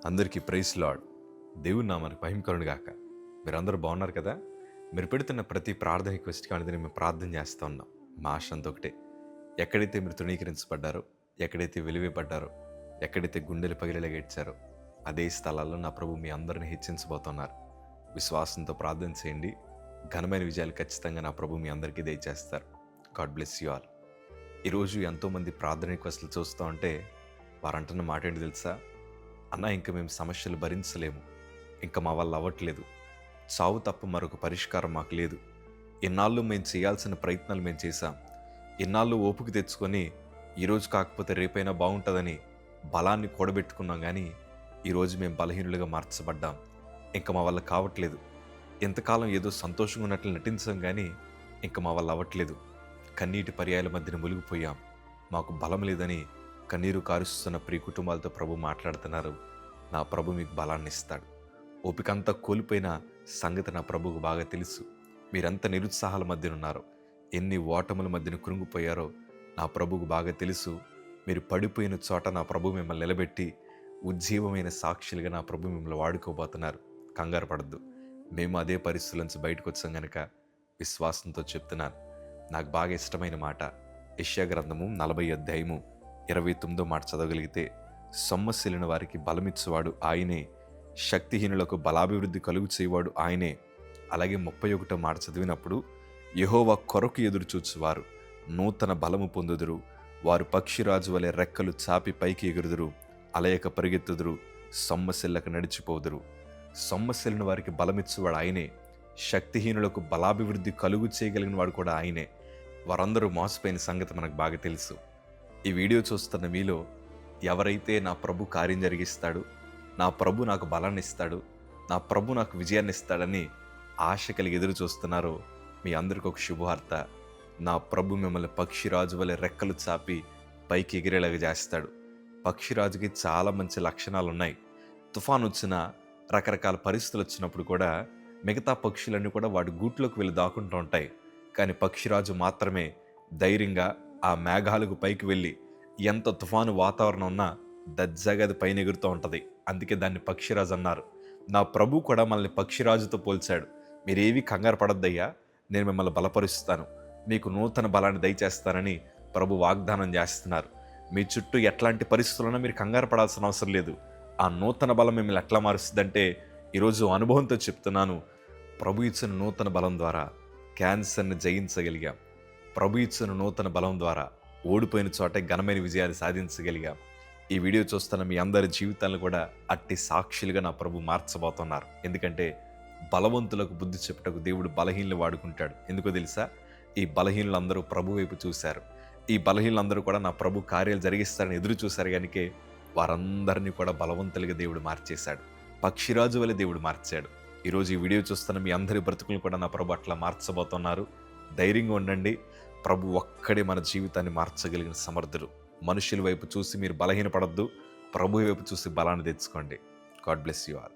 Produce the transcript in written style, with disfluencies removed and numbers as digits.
అందరికీ praise lord. దేవుని నామానికి మహిమ కలుగును గాక. మీరందరూ బాగున్నారు కదా? మీరు పెడుతున్న ప్రతి ప్రార్థన రిక్వెస్ట్కి అనేది మేము ప్రార్థన చేస్తూ ఉన్నాం. మా ఆశ అంతా ఒకటే, ఎక్కడైతే మీరు తృణీకరించబడ్డారో, ఎక్కడైతే వెలివేయబడ్డారో, ఎక్కడైతే గుండెలు పగిలేలాగా ఏడ్చారో అదే స్థలాల్లో నా ప్రభు మీ అందరిని హెచ్చించబోతున్నారు. విశ్వాసంతో ప్రార్థన చేయండి. ఘనమైన విజయాలు ఖచ్చితంగా నా ప్రభు మీ అందరికీ దయచేస్తారు. God bless you all. ఈరోజు ఎంతోమంది ప్రార్థన రిక్వెస్ట్లు చూస్తూ ఉంటే వారు అంటున్న మాట ఏంటి తెలుసా? అన్న, ఇంక మేము సమస్యలు భరించలేము, ఇంకా మా వల్ల అవ్వట్లేదు, చావు తప్ప మరొక పరిష్కారం మాకు లేదు, ఇన్నాళ్ళు మేము చేయాల్సిన ప్రయత్నాలు మేము చేశాం, ఇన్నాళ్ళు ఓపిక తెచ్చుకొని ఈరోజు కాకపోతే రేపైనా బాగుంటుందని బలాన్ని కూడబెట్టుకున్నాం, కానీ ఈరోజు మేము బలహీనులుగా మార్చబడ్డాం, ఇంకా మా వల్ల కావట్లేదు, ఎంతకాలం ఏదో సంతోషంగా ఉన్నట్లు నటించాం, కానీ ఇంకా మా వల్ల అవ్వట్లేదు, కన్నీటి పర్యాయాల మధ్యన మునిగిపోయాం, మాకు బలం లేదని కన్నీరు కారుస్తున్న ప్రియ కుటుంబాలతో ప్రభు మాట్లాడుతున్నారు. నా ప్రభు మీకు బలాన్ని ఇస్తాడు. ఓపికంతా కోల్పోయిన సంగతి నా ప్రభుకు బాగా తెలుసు. మీరెంత నిరుత్సాహాల మధ్యన ఉన్నారో, ఎన్ని ఓటముల మధ్యన కృంగిపోయారో నా ప్రభుకు బాగా తెలుసు. మీరు పడిపోయిన చోట నా ప్రభు మిమ్మల్ని నిలబెట్టి ఉజ్జీవమైన సాక్షులుగా నా ప్రభు మిమ్మల్ని వాడుకోబోతున్నారు. కంగారు పడద్దు. మేము అదే పరిస్థితుల నుంచి బయటకు వచ్చాం కనుక విశ్వాసంతో చెప్తున్నాను. నాకు బాగా ఇష్టమైన మాట యెషయా గ్రంథము 40 అధ్యాయము 29 మాట చదవగలిగితే, సొమ్మసిల్లిన వారికి బలమిచ్చేవాడు ఆయనే, శక్తిహీనులకు బలాభివృద్ధి కలుగు చేయవాడు ఆయనే. అలాగే 31 మాట చదివినప్పుడు, యెహోవా కొరకు ఎదురు చూచువారు నూతన బలము పొందుదురు, వారు పక్షిరాజు వలె రెక్కలు చాపి పైకి ఎగురుదురు, అలయక పరిగెత్తుదురు, సొమ్మసిల్లక నడిచిపోదురు. సొమ్మసిల్లిన వారికి బలమిచ్చేవాడు ఆయనే, శక్తిహీనులకు బలాభివృద్ధి కలుగు చేయగలిగిన వాడు కూడా ఆయనే. వారందరూ మోసపోయిన సంగతి మనకు బాగా తెలుసు. ఈ వీడియో చూస్తున్న మీలో ఎవరైతే నా ప్రభు కార్యం జరిగిస్తాడు, నా ప్రభు నాకు బలాన్ని ఇస్తాడు, నా ప్రభు నాకు విజయాన్ని ఇస్తాడని ఆశ కలిగి ఎదురు చూస్తున్నారో మీ అందరికీ ఒక శుభవార్త. నా ప్రభు మిమ్మల్ని పక్షిరాజు వలె రెక్కలు చాపి పైకి ఎగిరేలాగా చేస్తాడు. పక్షిరాజుకి చాలా మంచి లక్షణాలు ఉన్నాయి. తుఫాను వచ్చినా, రకరకాల పరిస్థితులు వచ్చినప్పుడు కూడా మిగతా పక్షులన్నీ కూడా వాటి గూట్లోకి వెళ్ళి దాక్కుంటూ ఉంటాయి. కానీ పక్షిరాజు మాత్రమే ధైర్యంగా ఆ మేఘాలకు పైకి వెళ్ళి ఎంత తుఫాను వాతావరణం ఉన్నా దజ్జాగా అది పైన ఎగురుతూ ఉంటుంది. అందుకే దాన్ని పక్షిరాజు అన్నారు. నా ప్రభు కూడా మనల్ని పక్షిరాజుతో పోల్చాడు. మీరేవి కంగారు పడద్దయ్యా, నేను మిమ్మల్ని బలపరుస్తాను, మీకు నూతన బలాన్ని దయచేస్తానని ప్రభు వాగ్దానం చేస్తున్నారు. మీ చుట్టూ ఎట్లాంటి పరిస్థితులున్నా మీరు కంగారు పడాల్సిన అవసరం లేదు. ఆ నూతన బలం మిమ్మల్ని ఎట్లా మారుస్తుందంటే, ఈరోజు అనుభవంతో చెప్తున్నాను. ప్రభు ఇచ్చిన నూతన బలం ద్వారా క్యాన్సర్ని జయించగలిగాం. ప్రభు ఇచ్చిన నూతన బలం ద్వారా ఓడిపోయిన చోట ఘనమైన విజయాలు సాధించగలిగాం. ఈ వీడియో చూస్తున్న మీ అందరి జీవితాలను కూడా అట్టి సాక్షులుగా నా ప్రభు మార్చబోతున్నారు. ఎందుకంటే బలవంతులకు బుద్ధి చెప్పుటకు దేవుడు బలహీనలు వాడుకుంటాడు. ఎందుకో తెలుసా? ఈ బలహీనులందరూ ప్రభు వైపు చూశారు. ఈ బలహీనులందరూ కూడా నా ప్రభు కార్యాలు జరిగిస్తారని ఎదురు చూశారు. కనుకే వారందరినీ కూడా బలవంతులుగా దేవుడు మార్చేశాడు. పక్షిరాజు వలె దేవుడు మార్చాడు. ఈరోజు ఈ వీడియో చూస్తున్న మీ అందరి బ్రతుకులు కూడా నా ప్రభు అట్లా మార్చబోతున్నారు. ధైర్యంగా ఉండండి. ప్రభు ఒక్కడే మన జీవితాన్ని మార్చగలిగిన సమర్థుడు. మనుషుల వైపు చూసి మీరు బలహీనపడద్దు, ప్రభు వైపు చూసి బలాన్ని తెచ్చుకోండి. God bless you all.